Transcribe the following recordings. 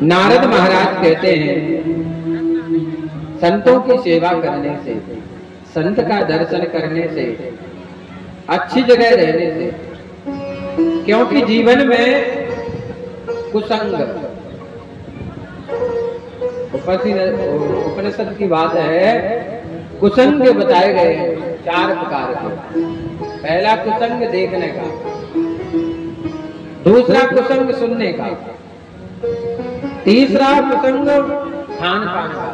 नारद महाराज कहते हैं, संतों की सेवा करने से, संत का दर्शन करने से, अच्छी जगह रहने से, क्योंकि जीवन में कुसंग, उपनिषद की बात है, कुसंग बताए गए हैं 4 प्रकार के। पहला कुसंग देखने का, दूसरा कुसंग सुनने का, तीसरा कुसंग खान पान का।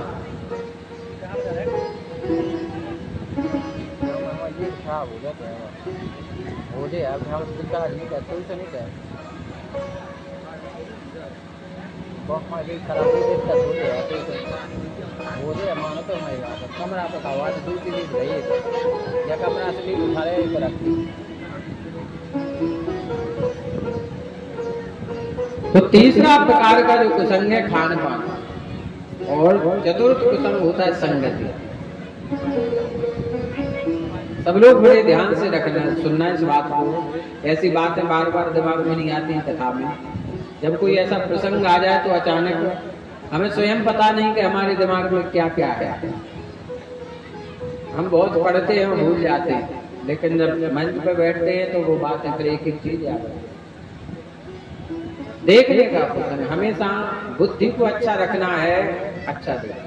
कमरा पकावा दूर की या कमरा से उठा रखती। तो तीसरा प्रकार का जो कुसंग है खान पान, और चतुर्थ कुसंग होता है संगति। सब लोग बड़े ध्यान से रखना, सुनना इस बात को। ऐसी बातें बार बार दिमाग में नहीं आती कथा में। जब कोई ऐसा प्रसंग आ जाए तो अचानक हमें स्वयं पता नहीं कि हमारे दिमाग में क्या क्या है। हम बहुत पढ़ते हैं और भूल जाते हैं, लेकिन जब मंच पर बैठते हैं तो वो बातें फिर एक एक चीज याद आती है। देखने का प्रसंग, हमेशा बुद्धि को अच्छा रखना है, अच्छा देखना।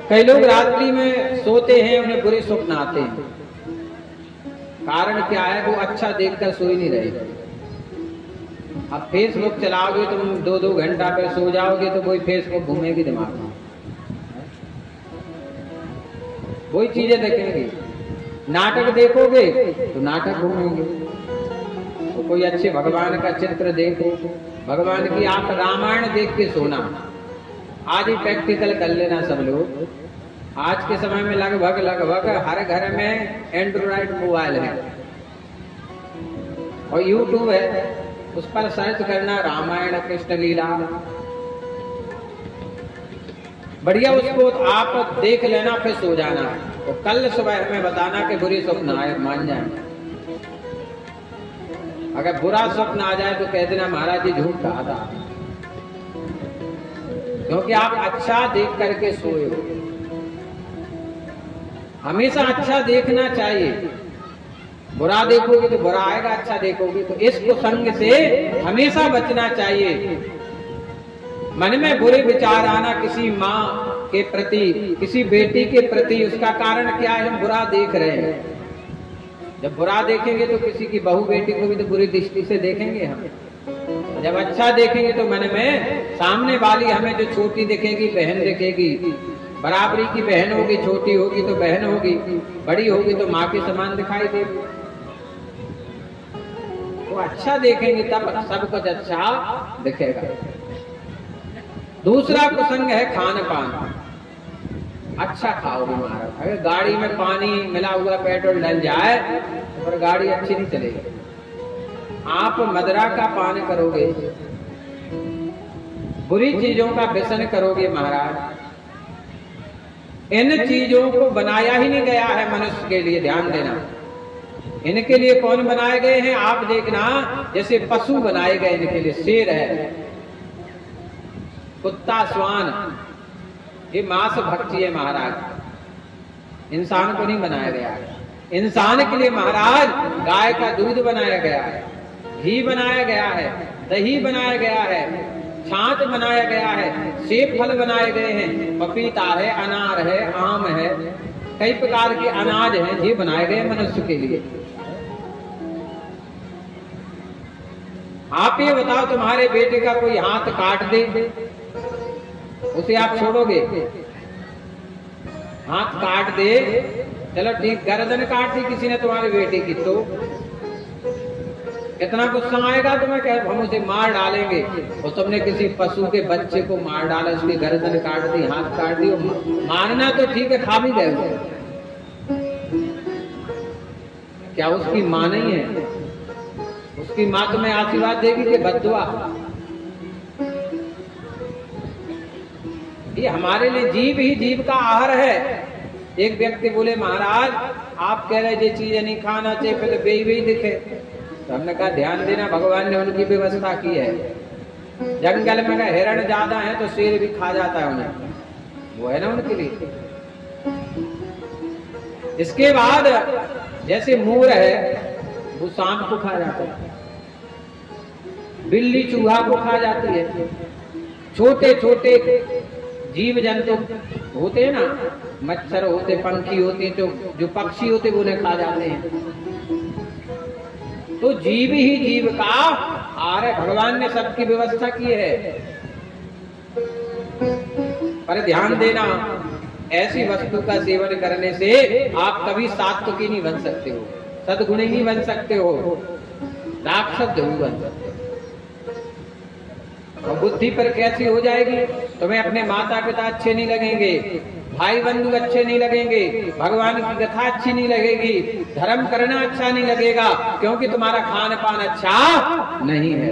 कई लोग रात्रि में सोते हैं, उन्हें बुरे स्वप्न आते हैं। कारण क्या है? वो अच्छा देखकर सो ही नहीं रहे। अब फेसबुक चलाओगे तुम 2-2 घंटा पर सो जाओगे तो कोई फेसबुक घूमेगी दिमाग में, वही चीजें देखेंगे। नाटक देखोगे तो नाटक घूमेंगे। तो कोई अच्छे भगवान का चित्र देखो, भगवान की आप रामायण देख के सोना। आज ही प्रैक्टिकल कर लेना सब लोग। आज के समय में लगभग हर घर में एंड्रॉइड मोबाइल है और यूट्यूब है, उस पर सर्च करना रामायण कृष्ण लीला, बढ़िया उसको आप देख लेना, फिर सो जाना। तो कल सुबह हमें बताना कि बुरी स्वप्न आए, मान जाए। अगर बुरा स्वप्न आ जाए तो कह देना महाराज जी झूठ कहा था, क्योंकि आप अच्छा देख करके सोए हो। हमेशा अच्छा देखना चाहिए। बुरा देखोगे तो बुरा आएगा, अच्छा देखोगे तो। इस कुसंग से हमेशा बचना चाहिए। मन में बुरे विचार आना किसी माँ के प्रति, किसी बेटी के प्रति, उसका कारण क्या है? हम बुरा देख रहे हैं। जब बुरा देखेंगे तो किसी की बहू बेटी को भी तो बुरी दृष्टि से देखेंगे हम। जब अच्छा देखेंगे तो मन में सामने वाली हमें जो छोटी दिखेगी, बहन दिखेगी, बराबरी की बहन होगी, छोटी होगी तो बहन होगी, बड़ी होगी तो माँ के समान दिखाई देगी। तो अच्छा देखेंगे तब सब कुछ अच्छा दिखेगा। दूसरा कुसंग है खान पान। अच्छा खाओगे महाराज। अगर गाड़ी में पानी मिला हुआ पेट्रोल डल जाए तो फिर गाड़ी अच्छी नहीं चलेगी। आप मदिरा का पान करोगे, बुरी चीजों का व्यसन करोगे महाराज। इन चीजों को बनाया ही नहीं गया है मनुष्य के लिए, ध्यान देना। इनके लिए कौन बनाए गए हैं? आप देखना, जैसे पशु बनाए गए इनके लिए। शेर है, कुत्ता, श्वान, ये मांस भक्षी है महाराज। इंसान को नहीं बनाया गया है। इंसान के लिए महाराज गाय का दूध बनाया गया है, घी बनाया गया है, दही बनाया गया है, छाछ बनाया गया है, सेब फल बनाए गए हैं, पपीता है, अनार है, आम है, कई प्रकार के अनाज हैं, ये बनाए गए मनुष्य के लिए। आप ये बताओ, तुम्हारे बेटे का कोई हाथ काट दे, उसे आप छोड़ोगे? हाथ काट दे, चलो ठीक, गर्दन काट दी किसी ने तुम्हारे बेटे की, तो कितना गुस्सा आएगा तुम्हें, कहे हम उसे मार डालेंगे। और तुमने किसी पशु के बच्चे को मार डाला, उसकी गर्दन काट दी, हाथ काट दी। मारना तो ठीक है, खा भी गए उसे। क्या उसकी मां नहीं है? उसकी मां तुम्हें आशीर्वाद देगी कि बद्दुआ? ये हमारे लिए जीव ही जीव का आहार है। एक व्यक्ति बोले महाराज आप कह रहे ये चीजें नहीं खाना चाहिए, फिर तो बेही बेही दिखे। तो हमने कहा ध्यान देना, भगवान ने उनकी व्यवस्था की है। जंगल में अगर हिरण ज्यादा है तो शेर भी खा जाता है उन्हें, वो है ना उनके लिए। इसके बाद जैसे मोर है वो सांप को खा जाता है, बिल्ली चूहा को खा जाती है, छोटे छोटे जीव जंतु होते हैं ना, मच्छर होते, पंखी होते, जो पक्षी होते वो उन्हें खा जाते हैं। तो जीव ही जीव का आहार है, भगवान ने सबकी व्यवस्था की है। पर ध्यान देना, ऐसी वस्तु का सेवन करने से आप कभी सात्विकी नहीं बन सकते हो, सद्गुणी नहीं बन सकते हो, राक्षस जरूर बन सकते हो। और बुद्धि पर कैसी हो जाएगी? तुम्हें अपने माता पिता अच्छे नहीं लगेंगे, भाई बंधु अच्छे नहीं लगेंगे, भगवान की कथा अच्छी नहीं लगेगी, धर्म करना अच्छा नहीं लगेगा, क्योंकि तुम्हारा खान पान अच्छा नहीं है।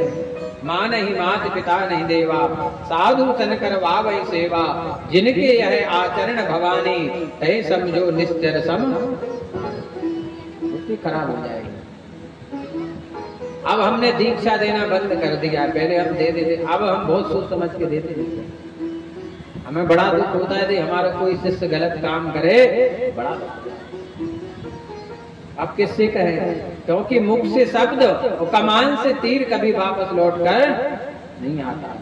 मान ही मात पिता नहीं देवा, साधु सन करवा वही सेवा, जिनके यह आचरण भवानी, तय समझो निश्चर सम। बुद्धि खराब हो जाएगी। अब हमने दीक्षा देना बंद कर दिया, पहले हम दे देते, अब हम बहुत सोच समझ के देते हैं। हमें बड़ा दुख होता है कि हमारा कोई शिष्य गलत काम करे, बड़ा अब किससे कहें? क्योंकि मुख से शब्द और कमान से तीर कभी वापस लौट कर नहीं आता।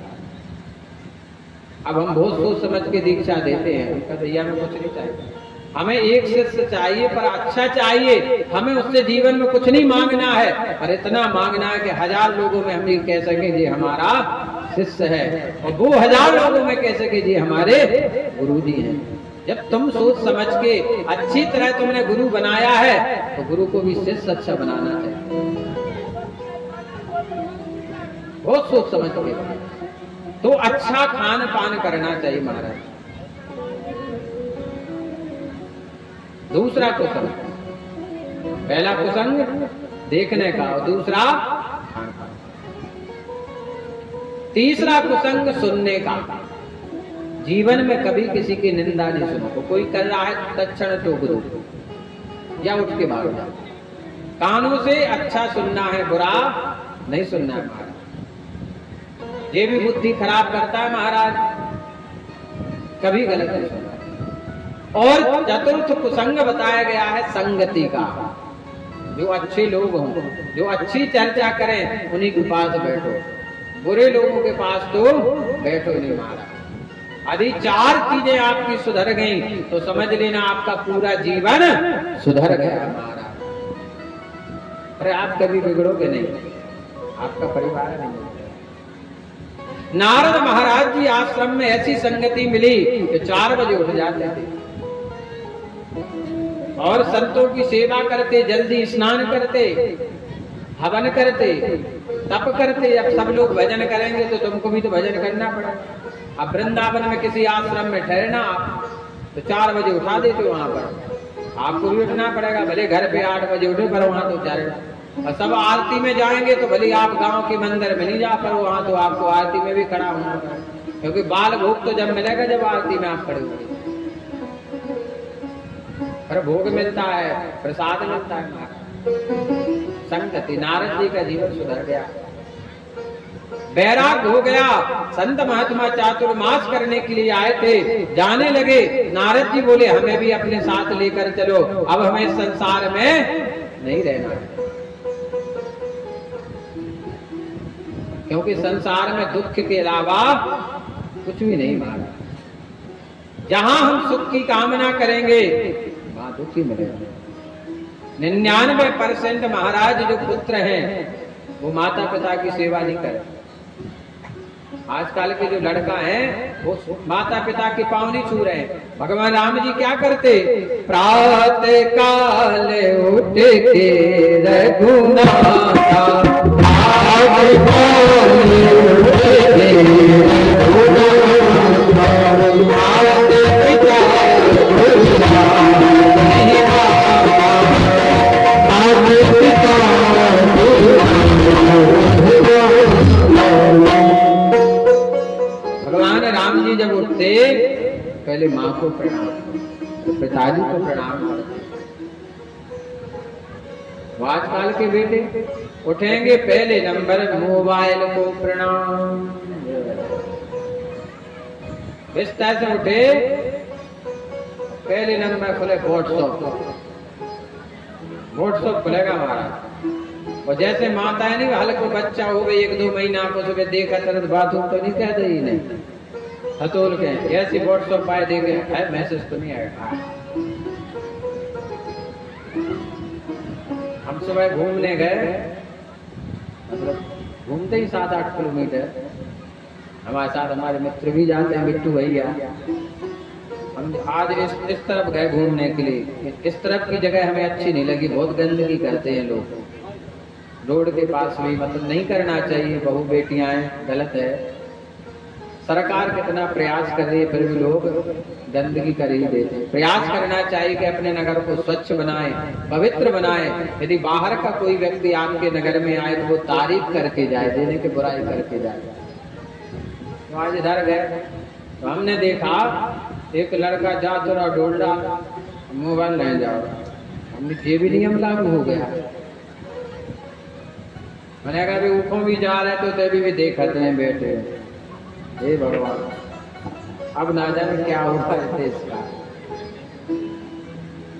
अब हम बहुत सोच समझ के दीक्षा देते हैं, भैया में कुछ नहीं चाहिए, हमें एक शिष्य चाहिए पर अच्छा चाहिए, हमें उससे जीवन में कुछ नहीं मांगना है, पर इतना मांगना है कि 1000 लोगों में हम ये कह सके ये हमारा शिष्य है, और वो 1000 लोगों में कह सके ये हमारे गुरुजी हैं। जब तुम सोच समझ के अच्छी तरह तुमने गुरु बनाया है तो गुरु को भी शिष्य अच्छा बनाना चाहिए, बहुत सोच समझ के। तो अच्छा खान पान करना चाहिए महाराज। दूसरा कुसंग, पहला कुसंग देखने का और दूसरा खान पान, तीसरा कुसंग सुनने का। जीवन में कभी किसी की निंदा नहीं सुनो, कोई कर रहा है तत्क्षण टोक दो या उठ के भाग जाओ। कानों से अच्छा सुनना है, बुरा नहीं सुनना है महाराज। ये भी बुद्धि खराब करता है महाराज, कभी गलत नहीं सुनना। और चतुर्थ कुसंग बताया गया है संगति का। जो अच्छे लोग हों, जो अच्छी चर्चा करें, उन्हीं के पास बैठो, बुरे लोगों के पास तो बैठो नहीं महाराज। यदि 4 चीजें आपकी सुधर गई तो समझ लेना आपका पूरा जीवन सुधर गया महाराज। अरे आप कभी बिगड़ोगे नहीं, आपका परिवार नहीं। नारद महाराज जी आश्रम में ऐसी संगति मिली कि 4 बजे उठ जाते थे और संतों की सेवा करते, जल्दी स्नान करते, हवन करते, तप करते। अब सब लोग भजन करेंगे तो तुमको भी तो भजन करना पड़ेगा। अब वृंदावन में किसी आश्रम में ठहरना आप तो 4 बजे उठा देते वहां पर, आपको भी उठना पड़ेगा। भले घर पे 8 बजे उठे पर वहां तो चलेगा। और सब आरती में जाएंगे तो भले आप गांव के मंदिर में नहीं जा पर वहां तो आपको आरती में भी खड़ा होना पड़ेगा, क्योंकि बाल भोग तो जब मिलेगा जब आरती में आप खड़े होंगे। पर भोग मिलता है, प्रसाद मिलता है। संगति, नारद जी का जीवन सुधर गया, वैराग हो गया। संत महात्मा चातुर्मास करने के लिए आए थे, जाने लगे। नारद जी बोले हमें भी अपने साथ लेकर चलो, अब हमें संसार में नहीं रहना है, क्योंकि संसार में दुख के अलावा कुछ भी नहीं मारा। जहां हम सुख की कामना करेंगे वहां दुख ही मिलेगा। 99% महाराज जो पुत्र हैं वो माता पिता की सेवा नहीं करते। आजकल के जो लड़का है वो माता पिता के पांव नहीं छू रहे हैं। भगवान राम जी क्या करते? प्रातः काल उठ के रघुनाथा, जब उठते पहले माँ को प्रणाम, पिताजी को प्रणाम करते। आजकल के बेटे उठेंगे पहले नंबर मोबाइल को प्रणाम, बिस्तर से उठे, पहले नंबर में खुले व्हाट्सएप खुलेगा महाराज। और जैसे माता है नहीं, हल्को बच्चा हो गई 1-2 महीना को, सुबह देखा तरत बात हो तो नहीं कहते ही नहीं, हतोल के ऐसी व्हाट्सएप पाए देखे है, मैसेज तो नहीं आएगा। हम सुबह घूमने गए, मतलब घूमते ही 7-8 किलोमीटर, हमारे साथ हमारे मित्र भी जाते हैं, बिट्टू भैया। हम आज इस तरफ गए घूमने के लिए। इस तरफ की जगह हमें अच्छी नहीं लगी, बहुत गंदगी करते हैं लोग। रोड के पास भी मतलब नहीं करना चाहिए, बहू बेटियां हैं, गलत है। सरकार कितना प्रयास कर रही है, फिर भी लोग गंदगी कर ही देते हैं। प्रयास करना चाहिए कि अपने नगर को स्वच्छ बनाए, पवित्र बनाए। यदि बाहर का कोई व्यक्ति आपके नगर में आए तो वो तारीफ करके जाए, देने की बुराई करके जाए। तो आज इधर गए तो हमने देखा एक लड़का जा तो रहा डोल रहा, मोबाइल नहीं जा रहा। हमने ये भी नियम लागू हो गया। मैंने अगर भी ऊपर भी जा रहे तो तभी भी देखते हैं बैठे। हे भगवान, अब ना जाने क्या होगा इस देश का।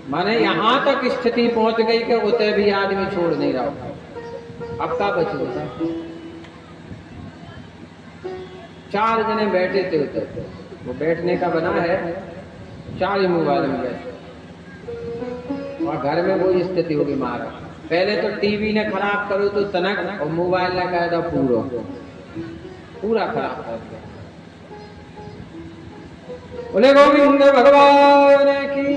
माने यहाँ तक स्थिति पहुंच गई कि उतने भी आदमी छोड़ नहीं रहा। अब का बचेगा? 4 जने बैठे थे उतर, वो बैठने का बना है, 4 ही मोबाइल में बैठे। और घर में वो स्थिति होगी महाराज। पहले तो टीवी ने खराब करो तो तनक, और मोबाइल ने कहा था पूरा खराब कर दिया। बोले गोविंद भगवान की।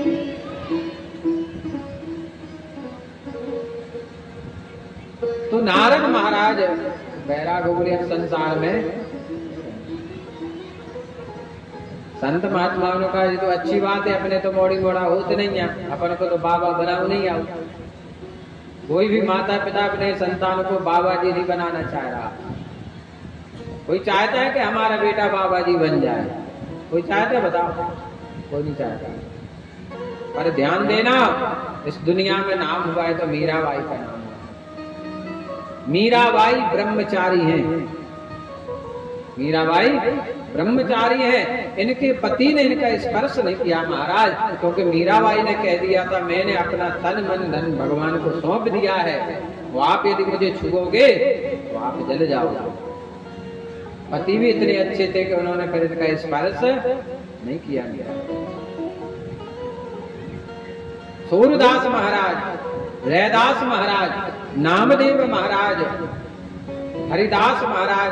तो नारद महाराज बैराग हो गए संसार में। संत महात्माओं का ये तो अच्छी बात है, अपने तो मोड़ी मोड़ा होते नहीं है, अपन को तो बाबा बनाओ नहीं आओ। कोई भी माता पिता अपने संतान को बाबा जी नहीं बनाना चाह रहा। कोई चाहता है कि हमारा बेटा बाबा जी बन जाए? कोई चाहता है? बताओ, कोई नहीं चाहता। पर ध्यान देना, इस दुनिया में नाम हुआ है तो मीराबाई का नाम हुआ। मीराबाई ब्रह्मचारी हैं। मीराबाई ब्रह्मचारी है। इनके पति ने इनका स्पर्श नहीं किया महाराज, क्योंकि मीराबाई ने कह दिया था मैंने अपना तन मन धन भगवान को सौंप दिया है, वो आप यदि मुझे छुओगे तो आप जल जाओगे। पति भी इतने अच्छे थे कि उन्होंने फिर इनका स्पर्श नहीं किया। सूरदास महाराज, रैदास महाराज, नामदेव महाराज, हरिदास महाराज,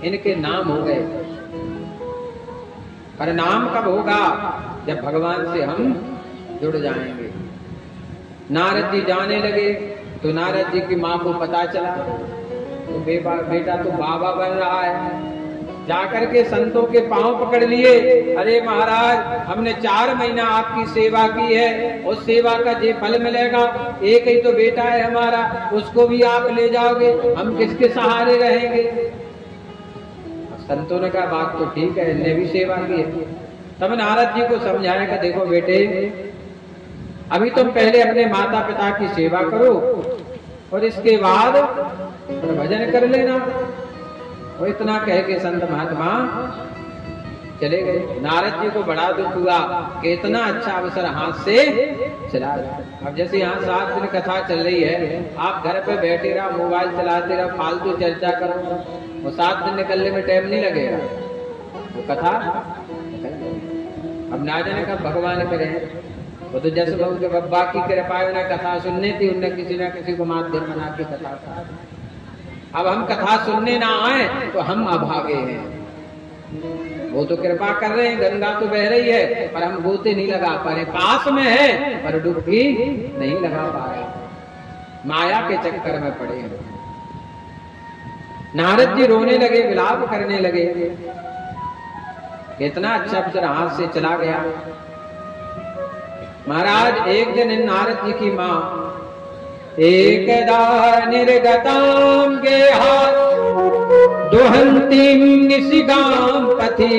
इनके नाम हो गए। पर नाम कब होगा? जब भगवान से हम जुड़ जाएंगे। नारद जी जाने लगे तो नारद जी की माँ को पता चला तो बेटा तो बाबा बन रहा है। जाकर के संतों के पांव पकड़ लिए, अरे महाराज हमने 4 महीना आपकी सेवा की है, उस सेवा का जो फल मिलेगा, एक ही तो बेटा है हमारा, उसको भी आप ले जाओगे, हम किसके सहारे रहेंगे? संतों ने कहा बात तो ठीक है, इनने भी सेवा की है। तब नारद जी को समझाया कि देखो बेटे, अभी तुम पहले अपने माता पिता की सेवा करो और इसके बाद भजन कर लेना। और इतना कह के संत महात्मा चले गए। नारद जी को बड़ा दुख हुआ कि इतना अच्छा अवसर हाथ से चला गया। अब जैसे यहाँ 7 दिन कथा चल रही है, आप घर पे बैठे रहो, मोबाइल चलाते रहो, फालतू चर्चा करो, वो 7 दिन निकलने में टाइम नहीं लगेगा। वो कथा अब ना जाने कब भगवान करे। वो तो जैसे बहु के बब्बा की कृपा है, उन्हें कथा सुननी थी, उनने किसी न किसी को माध्यम बना के कथा। अब हम कथा सुनने ना आए तो हम अभागे हैं। वो तो कृपा कर रहे हैं, गंगा तो बह रही है, पर हम गोते नहीं लगा पा रहे। पास में है पर डुबकी नहीं लगा पा रहे, माया के चक्कर में पड़े हैं। नारद जी रोने लगे, विलाप करने लगे, कितना अच्छा अवसर हाथ से चला गया। महाराज एक दिन नारद जी की माँ एकदा निर्गताम गेहा दुहंतीम निशिगाम पथि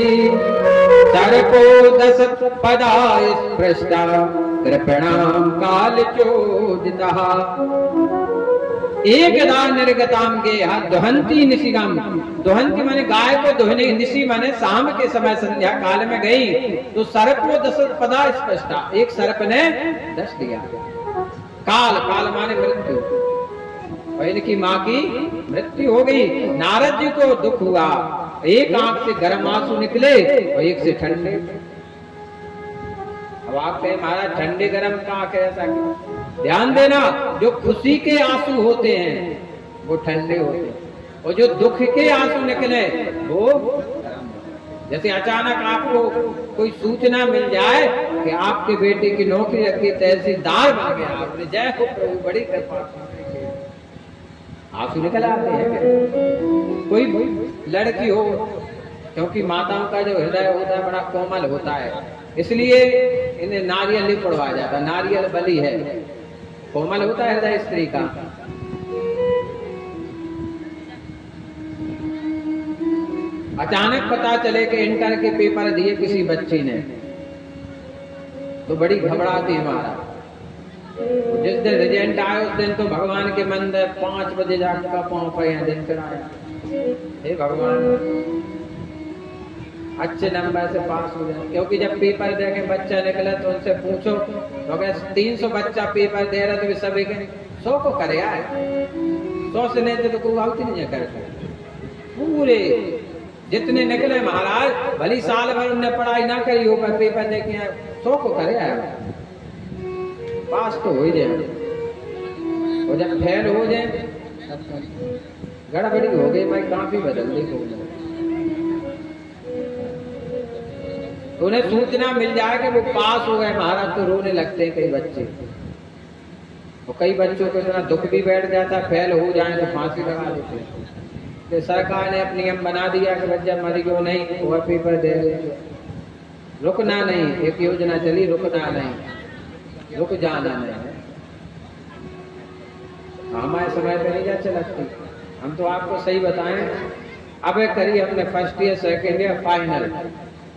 तरको 10 पदा स्पृष्टा कृपणाम काल चोदितः। एक दा निर्गताम गेहा दुहंती निशिगम। दुहंती माने गाय को दुहने, निशि माने शाम के समय संध्या काल में गई तो सर्प को 10 पदा स्पष्टा, एक सर्प ने 10 दिया। काल, काल माने मृत्यु, और इनकी माँ की मृत्यु हो गई। नारद जी को दुख हुआ, एक आंख से गर्म आंसू निकले और एक से ठंडे। अब आप कहें महाराज ठंडे गर्म कहाँ कैसा क्यों? ध्यान देना, जो खुशी के आंसू होते हैं वो ठंडे होते हैं, और जो दुख के आंसू निकले वो गर्म। जैसे अचानक आपको कोई सूचना मिल जाए कि आपके बेटे की नौकरी रखी, तहसीलदार बन गया, आपने जय हो प्रभु बड़ी कृपा, आंसू निकल आते हैं। कोई लड़की हो, क्योंकि माताओं का जो हृदय होता है बड़ा कोमल होता है, इसलिए इन्हें नारियल नहीं पड़वाया जाता, नारियल बलि है, कोमल होता है हृदय स्त्री का। अचानक पता चले कि इंटर के पेपर दिए किसी बच्ची ने, तो बड़ी घबराती है महाराज। जिस दिन रिजल्ट आए उस दिन तो भगवान के मंदिर 5 बजे जाकर पाँव पे दिन चढ़ाया, हे भगवान अच्छे नंबर से पास हो जाए। क्योंकि जब पेपर दे के बच्चा निकला तो उनसे पूछो, तो अगर 300 बच्चा पेपर दे रहा तो सभी के 100 को करे आए, 100 से नहीं तो कोई आउट नहीं कर। पूरे जितने निकले महाराज, भली साल भर उनने पढ़ाई ना करी हो, पर पेपर दे के 100 को करे आए, पास तो हो जाए। और जब फेल हो जाए गड़बड़ी हो गई भाई, काफी बदल दी। तो उन्हें सूचना मिल जाए कि वो पास हो गए महाराज, तो रोने लगते हैं कई बच्चे, और कई बच्चों को इतना दुख भी बैठ जाता, फेल हो जाए तो फांसी लगा देते हैं। तो सरकार ने अपनी नियम बना दिया कि बच्चा मर गया नहीं, वो पेपर दे देते, रुकना नहीं। एक योजना चली, रुकना नहीं, रुक जाना नहीं है। हमारे समय पे नहीं जा चलती, हम तो आपको सही बताएं। अब करिए हमने first year, second year, final,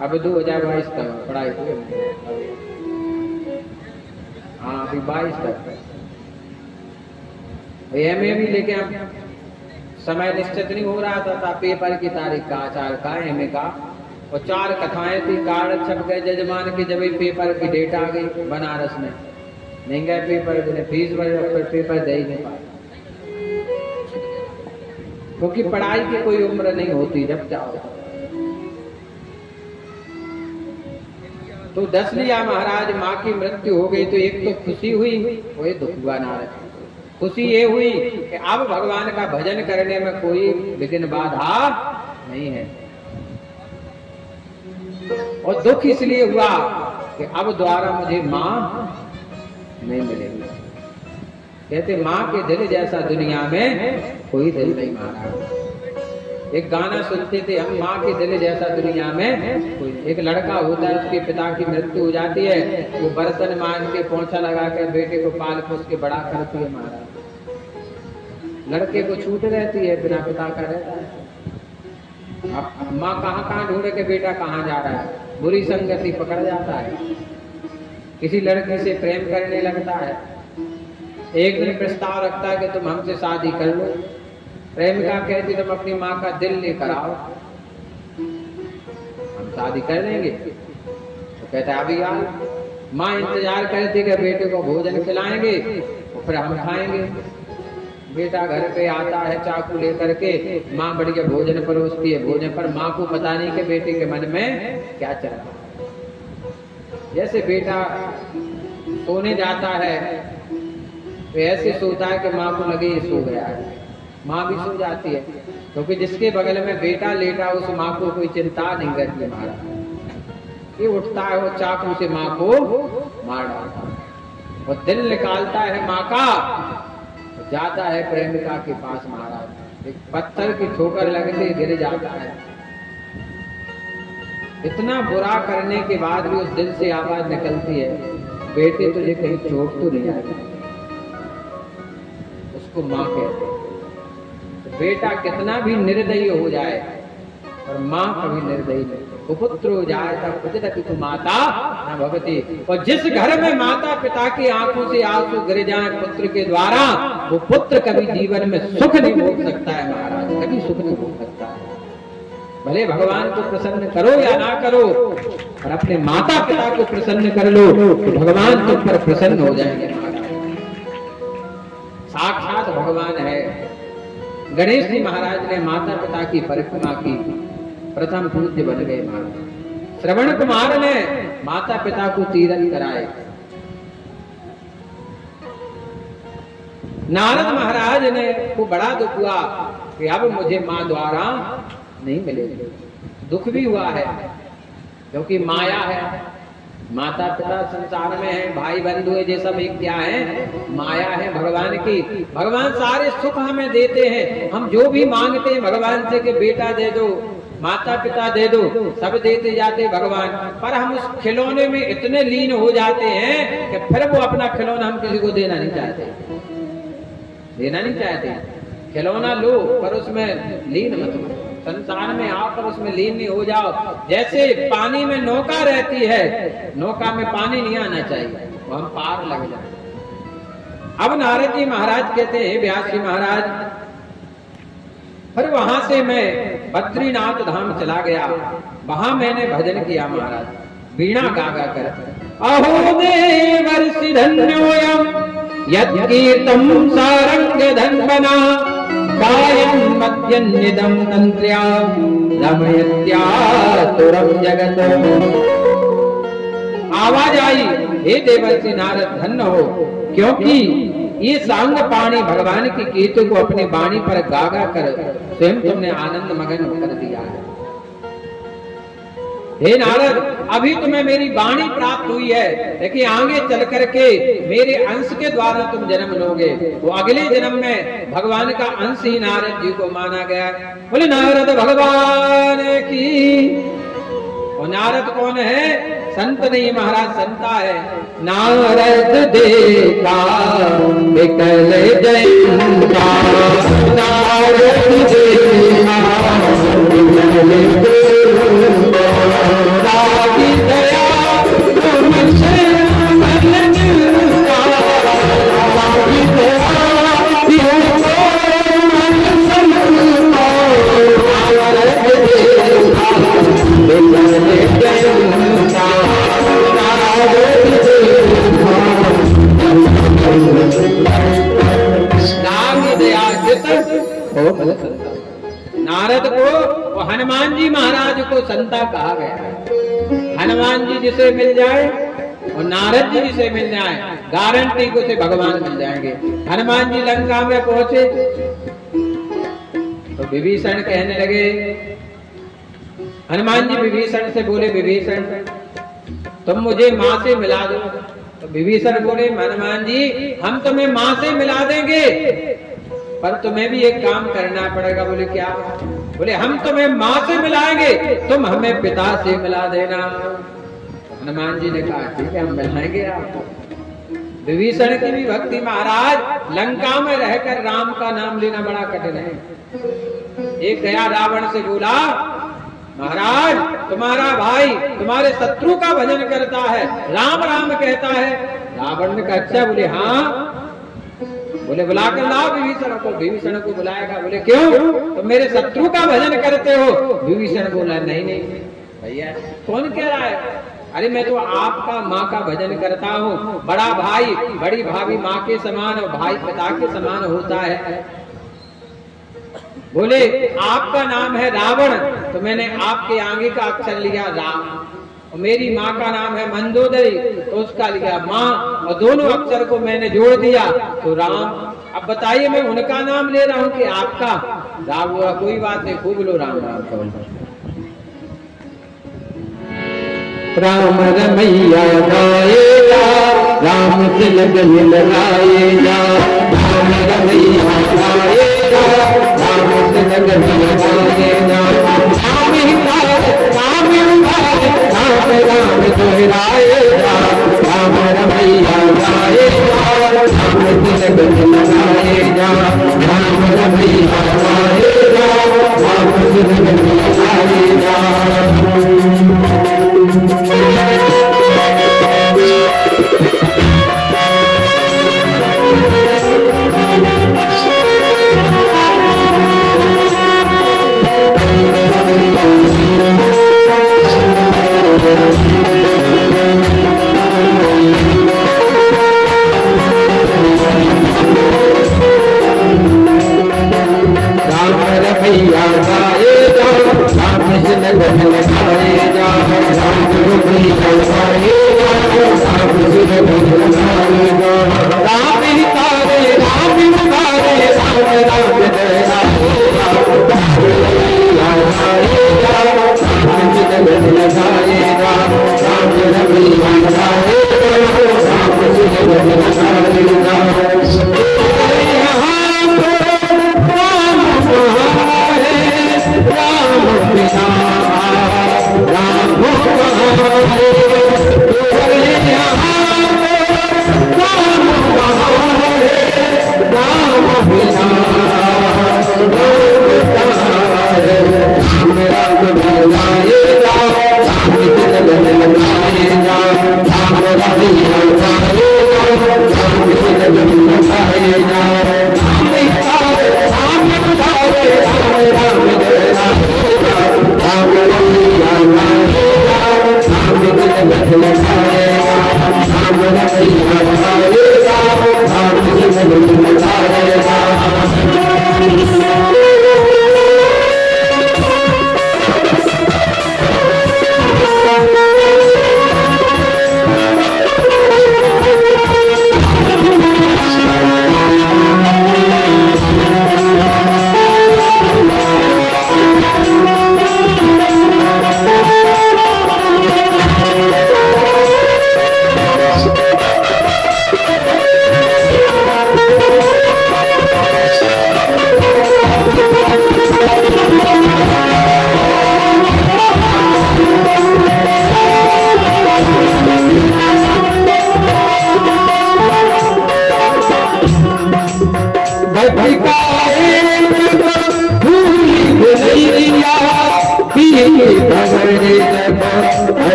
अब 2022 तक पढ़ाई हुई। हाँ अभी 22 तक एमए भी, लेके हम समय निश्चित नहीं हो रहा था पेपर की तारीख का, आचार का, एमए का, और 4 कथाएं थी। कार्ड छप गए जजमान के, जब पेपर की डेट आ गई बनारस में, नहीं गए पेपर देने, फीस भर, फिर पेपर दे ही नहीं पाए। क्योंकि पढ़ाई की कोई उम्र नहीं होती, जब चाहो। तो 10 लिया महाराज, माँ की मृत्यु हो गई, तो एक तो खुशी हुई, वो दुख हुआ नारद। खुशी ये हुई कि अब भगवान का भजन करने में कोई विघ्न बाधा नहीं है, और दुख इसलिए हुआ कि अब द्वारा मुझे माँ नहीं मिलेगी। कहते माँ के दिल जैसा दुनिया में कोई दिल नहीं महाराज। एक गाना सुनते थे हम, माँ के दिल जैसा दुनिया में कोई। एक लड़का होता है, उसके पिता की मृत्यु हो जाती है, वो बर्तन मान के पोंछा लगा कर बेटे को पाल पोस के बड़ा करती है महाराज। लड़के को छूट रहती है, बिना पिता का रहता है। अब माँ कहाँ ढूंढे के बेटा कहाँ जा रहा है, बुरी संगति पकड़ जाता है, किसी लड़की से प्रेम करने लगता है। एक दिन प्रस्ताव रखता है कि तुम हमसे शादी कर लो। प्रेमिका कहती तुम अपनी माँ का दिल लेकर आओ, हम शादी कर लेंगे। तो कहता है अभी यार, माँ इंतजार करती कि बेटे को भोजन खिलाएंगे और फिर हम खाएंगे। बेटा घर पे आता है चाकू लेकर के, माँ बढ़िया भोजन परोसती है। भोजन पर माँ को पता नहीं कि बेटे के मन में क्या चल रहा है। जैसे बेटा सोने जाता है तो ऐसे सोता है कि माँ को लगे ये सो गया है, माँ भी सो जाती है, क्योंकि जिसके बगल में बेटा लेटा उस माँ को कोई चिंता नहीं करती। महाराज ये उठता है, वो चाकू से माँ को मार डालता है, और दिल निकालता है माँ का, तो जाता है प्रेमिका के पास। महाराज एक पत्थर की ठोकर लगते गिर जाता है। इतना बुरा करने के बाद भी उस दिल से आवाज निकलती है, बेटे तुझे कहीं चोट तो नहीं आई। उसको माँ कहते हैं। तो बेटा कितना भी निर्दयी हो जाए, पर माँ कभी निर्दयी नहीं। कुपुत्रो जायते प्रजनति तु माता न भवति। और जिस घर में माता पिता की आंखों से आंसू गिर जाए पुत्र के द्वारा, वो पुत्र कभी जीवन में सुख नहीं भोग सकता है महाराज, कभी सुख नहीं भोग सकता है। भले भगवान को प्रसन्न करो या ना करो, पर अपने माता पिता को प्रसन्न कर लो तो भगवान तुम पर प्रसन्न हो जाएंगे महाराज। साक्षात भगवान है। गणेश जी महाराज ने माता पिता की परिक्रमा की, प्रथम पूज्य बन गए महाराज। श्रवण कुमार ने माता पिता को तीर्थ कराए। नारद महाराज ने को बड़ा दुख हुआ कि अब मुझे मां द्वारा नहीं मिलेगी। दुख भी हुआ है क्योंकि माया है, माता पिता संसार में है, भाई बंधु है, ये सब एक क्या है, माया है भगवान की। भगवान सारे सुख हमें देते हैं, हम जो भी मांगते हैं भगवान से कि बेटा दे दो, माता पिता दे दो, सब देते जाते भगवान, पर हम उस खिलौने में इतने लीन हो जाते हैं कि फिर वो अपना खिलौना हम किसी को देना नहीं चाहते, देना नहीं चाहते। खिलौना लो पर उसमें लीन मत हो, संसार में आओ पर उसमें लीन नहीं हो जाओ। जैसे पानी में नौका रहती है, नौका में पानी नहीं आना चाहिए, वो हम पार लग जाए। अब नारद जी महाराज कहते हैं व्यास जी महाराज, फिर वहां से मैं बद्रीनाथ धाम चला गया, वहां मैंने भजन किया महाराज, वीणा गा गा कर। अहो देवर्षि धन्योऽयं यत्कीर्तं सारंग धन्वना गायन् मध्यन्निदं तन्त्र्या रमयत्यातुरं जगत। आवाज आई, हे देवर्षि नारद धन्य हो, क्योंकि ये सांग पाणी भगवान की कीर्ति को अपनी वाणी पर गागा कर स्वयं तुमने आनंद मगन कर दिया है। हे नारद, अभी तुम्हें मेरी वाणी प्राप्त हुई है, लेकिन आगे चल करके मेरे अंश के द्वारा तुम जन्म लोगे। वो अगले जन्म में भगवान का अंश ही नारद जी को माना गया। बोले नारद भगवान की। और नारद कौन है? संत नहीं महाराज, संता है। नारद देखा विकल जयंता, नारद देखा विकल जयंता, रागी दया तुमसे मलन का, रागी दया तुमको मन संता, नारद देखा विकल जयंता, नारद को वो हनुमान जी महाराज को संता कहा गया है। हनुमान जी जिसे मिल जाए और नारद जी जिसे मिल जाए, गारंटी को से भगवान मिल जाएंगे। हनुमान जी लंका में पहुंचे तो विभीषण कहने लगे, हनुमान जी विभीषण से बोले, विभीषण तुम मुझे माँ से मिला दो। तो विभीषण बोले, हनुमान जी हम तुम्हें माँ से मिला देंगे, पर तुम्हें भी एक काम करना पड़ेगा। बोले क्या? बोले हम तुम्हें माँ से मिलाएंगे, तुम हमें पिता से मिला देना। हनुमान जी ने कहा ठीक है, हम मिलाएंगे आपको। विभीषण की भी भक्ति महाराज, लंका में रहकर राम का नाम लेना बड़ा कठिन है। एक गया रावण से बोला, महाराज तुम्हारा भाई तुम्हारे शत्रु का भजन करता है, राम राम कहता है। रावण ने कहा अच्छा? बोले हाँ। बोले बुलाकर लाओ विभीषण को। विभीषण को बुलाएगा। बोले क्यों? तो मेरे शत्रु का भजन करते हो। विभीषण बोला नहीं नहीं भैया, कौन कह रहा है? अरे मैं तो आपका माँ का भजन करता हूँ। बड़ा भाई बड़ी भाभी माँ के समान और भाई पिता के समान होता है। बोले आपका नाम है रावण, तो मैंने आपके आगे का अक्षर लिया राम, और मेरी माँ का नाम है मंदोदरी, तो उसका लिया माँ, और दोनों अक्षर को मैंने जोड़ दिया तो राम। अब बताइए मैं उनका नाम ले रहा हूँ कि आपका? राम बोला कोई बात नहीं, खूब लो राम राम। राम रमैया गाएगा, राम तिलक लगाएगा, राम रमैया गाएगा, राम तिलक लगाएगा, राम ही राम राम राम दोहराएगा, राम रमैया गाएगा, राम तिलक लगाएगा, राम रमैया गाएगा, राम तिलक लगाएगा। रमैया गाए जाओ, राम कृष्ण भजन गाए जाओ, राम रमैया गाए जाओ, राम कृष्ण भजन गाए जाओ। राम तारे राम तारे राम राम जय राम, रमैया गाए जाओ, राम कृष्ण भजन गाए जाओ, राम रमैया गाए जाओ, राम कृष्ण भजन गाए जाओ।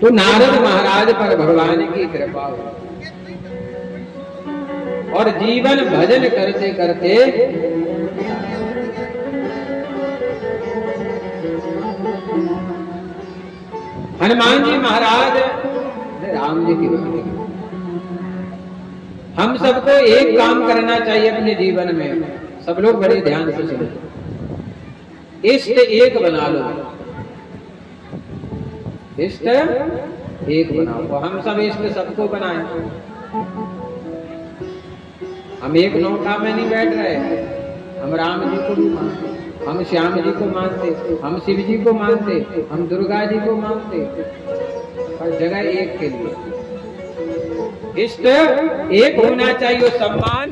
तो नारद महाराज पर भगवान की कृपा हो और जीवन भजन करते करते हनुमान जी महाराज राम जी की भक्ति। हम सबको एक काम करना चाहिए अपने जीवन में, सब लोग बड़े ध्यान से सुनो। इष्ट एक बना लो, इष्ट एक बनाओ। तो हम सब इष्ट सबको बनाए, हम एक नौका में नहीं बैठ रहे। हम राम जी को भी मानते, हम श्याम जी को मानते, हम शिव जी को मानते, हम दुर्गा जी को मानते, हर जगह एक के लिए इष्ट एक होना चाहिए। सम्मान